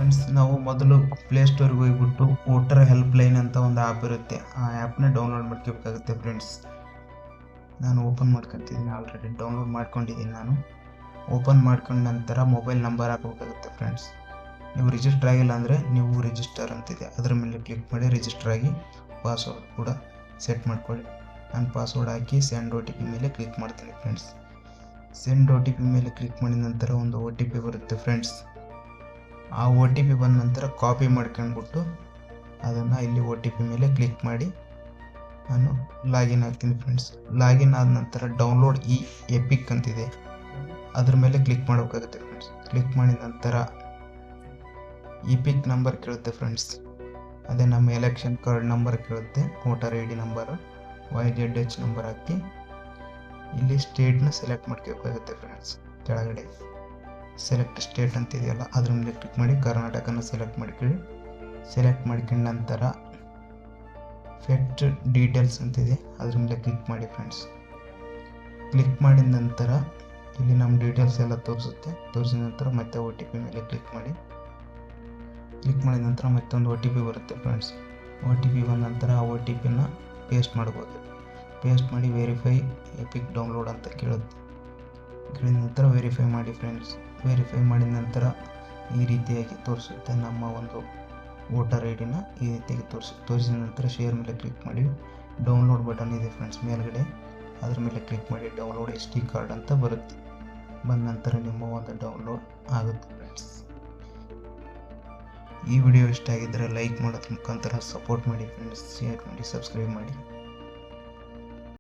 Friends, ನಾವು ಮೊದಲು ಪ್ಲೇಸ್ಟೋರ್ಗೆ ಹೋಗ್ಬಿಟ್ಟು ವೋಟರ್ ಹೆಲ್ಪ್ ಲೈನ್ ಅಂತ ಒಂದು ಆ್ಯಪ್ ಇರುತ್ತೆ. ಆ ಆ್ಯಪ್ನ ಡೌನ್ಲೋಡ್ ಮಾಡ್ಕೋಬೇಕಾಗುತ್ತೆ ಫ್ರೆಂಡ್ಸ್. ನಾನು ಓಪನ್ ಮಾಡ್ಕೊತಿದ್ದೀನಿ, ಆಲ್ರೆಡಿ ಡೌನ್ಲೋಡ್ ಮಾಡ್ಕೊಂಡಿದ್ದೀನಿ. ನಾನು ಓಪನ್ ಮಾಡ್ಕೊಂಡ ನಂತರ ಮೊಬೈಲ್ ನಂಬರ್ ಹಾಕಬೇಕಾಗುತ್ತೆ ಫ್ರೆಂಡ್ಸ್. ನೀವು ರಿಜಿಸ್ಟರ್ ಆಗಿಲ್ಲ ಅಂದರೆ ನೀವು ರಿಜಿಸ್ಟರ್ ಅಂತಿದೆ, ಅದರ ಮೇಲೆ ಕ್ಲಿಕ್ ಮಾಡಿ ರಿಜಿಸ್ಟರ್ ಆಗಿ ಪಾಸ್ವರ್ಡ್ ಕೂಡ ಸೆಟ್ ಮಾಡ್ಕೊಳ್ಳಿ. ನಾನು ಪಾಸ್ವರ್ಡ್ ಹಾಕಿ ಸೆಂಡ್ OTP ಮೇಲೆ ಕ್ಲಿಕ್ ಮಾಡ್ತೀನಿ ಫ್ರೆಂಡ್ಸ್. ಸೆಂಡ್ OTP ಮೇಲೆ ಕ್ಲಿಕ್ ಮಾಡಿದ ನಂತರ ಒಂದು OTP ಬರುತ್ತೆ ಫ್ರೆಂಡ್ಸ್. ಆ OTP ಬಂದ ನಂತರ ಕಾಪಿ ಮಾಡ್ಕೊಂಡ್ಬಿಟ್ಟು ಅದನ್ನು ಇಲ್ಲಿ OTP ಮೇಲೆ ಕ್ಲಿಕ್ ಮಾಡಿ ನಾನು ಲಾಗಿನ್ ಆಗ್ತೀನಿ ಫ್ರೆಂಡ್ಸ್. ಲಾಗಿನ್ ಆದ ನಂತರ ಡೌನ್ಲೋಡ್ ಎಪಿಕ್ ಅಂತಿದೆ, ಅದ್ರ ಮೇಲೆ ಕ್ಲಿಕ್ ಮಾಡಬೇಕಾಗುತ್ತೆ ಫ್ರೆಂಡ್ಸ್. ಕ್ಲಿಕ್ ಮಾಡಿದ ನಂತರ ಎಪಿಕ್ ನಂಬರ್ ಕೇಳುತ್ತೆ ಫ್ರೆಂಡ್ಸ್. ಅದೇ ನಮ್ಮ ಎಲೆಕ್ಷನ್ ಕಾರ್ಡ್ ನಂಬರ್ ಕೇಳುತ್ತೆ, voter ID number, YZH number ಹಾಕಿ ಇಲ್ಲಿ ಸ್ಟೇಟ್ನ ಸೆಲೆಕ್ಟ್ ಮಾಡ್ಕೋಬೇಕಾಗುತ್ತೆ ಫ್ರೆಂಡ್ಸ್. ಕೆಳಗಡೆ ಸೆಲೆಕ್ಟ್ ಸ್ಟೇಟ್ ಅಂತಿದೆಯಲ್ಲ ಅದ್ರ ಮೇಲೆ ಕ್ಲಿಕ್ ಮಾಡಿ ಕರ್ನಾಟಕನ ಸೆಲೆಕ್ಟ್ ಮಾಡ್ಕೊಳ್ಳಿ. ಸೆಲೆಕ್ಟ್ ಮಾಡ್ಕೊಂಡ ನಂತರ ಫೆಕ್ಟ್ ಡೀಟೇಲ್ಸ್ ಅಂತಿದೆ, ಅದ್ರ ಮೇಲೆ ಕ್ಲಿಕ್ ಮಾಡಿ ಫ್ರೆಂಡ್ಸ್. ಕ್ಲಿಕ್ ಮಾಡಿದ ನಂತರ ಇಲ್ಲಿ ನಮ್ಮ ಡೀಟೇಲ್ಸ್ ಎಲ್ಲ ತೋರಿಸುತ್ತೆ. ತೋರಿಸಿದ ನಂತರ ಮತ್ತೆ OTP ಮೇಲೆ ಕ್ಲಿಕ್ ಮಾಡಿ. ಕ್ಲಿಕ್ ಮಾಡಿದ ನಂತರ ಮತ್ತೊಂದು OTP ಬರುತ್ತೆ ಫ್ರೆಂಡ್ಸ್. OTP ಬಂದ ನಂತರ ಆ OTPನ ಪೇಸ್ಟ್ ಮಾಡ್ಬೋದು. ಪೇಸ್ಟ್ ಮಾಡಿ ವೆರಿಫೈ ಎಪಿಕ್ ಡೌನ್ಲೋಡ್ ಅಂತ ಕೇಳುತ್ತೆ. ಕೇಳಿದ ನಂತರ ವೆರಿಫೈ ಮಾಡಿ ಫ್ರೆಂಡ್ಸ್. ವೆರಿಫೈ ಮಾಡಿದ ನಂತರ ಈ ರೀತಿಯಾಗಿ ತೋರಿಸುತ್ತೆ ನಮ್ಮ ಒಂದು ವೋಟರ್ ID-ನ ಈ ರೀತಿಯಾಗಿ ತೋರಿಸಿದ ನಂತರ ಶೇರ್ ಮೇಲೆ ಕ್ಲಿಕ್ ಮಾಡಿ. ಡೌನ್ಲೋಡ್ ಬಟನ್ ಇದೆ ಫ್ರೆಂಡ್ಸ್ ಮೇಲ್ಗಡೆ, ಅದ್ರ ಮೇಲೆ ಕ್ಲಿಕ್ ಮಾಡಿ ಡೌನ್ಲೋಡ್ SD ಕಾರ್ಡ್ ಅಂತ ಬರುತ್ತೆ. ಬಂದ ನಂತರ ನಿಮ್ಮ ಒಂದು ಡೌನ್ಲೋಡ್ ಆಗುತ್ತೆ ಫ್ರೆಂಡ್ಸ್. ಈ ವಿಡಿಯೋ ಇಷ್ಟ ಆಗಿದ್ದರೆ ಲೈಕ್ ಮಾಡೋದ್ರ ಮುಖಾಂತರ ಸಪೋರ್ಟ್ ಮಾಡಿ ಫ್ರೆಂಡ್ಸ್. ಶೇರ್ ಮಾಡಿ, ಸಬ್ಸ್ಕ್ರೈಬ್ ಮಾಡಿ.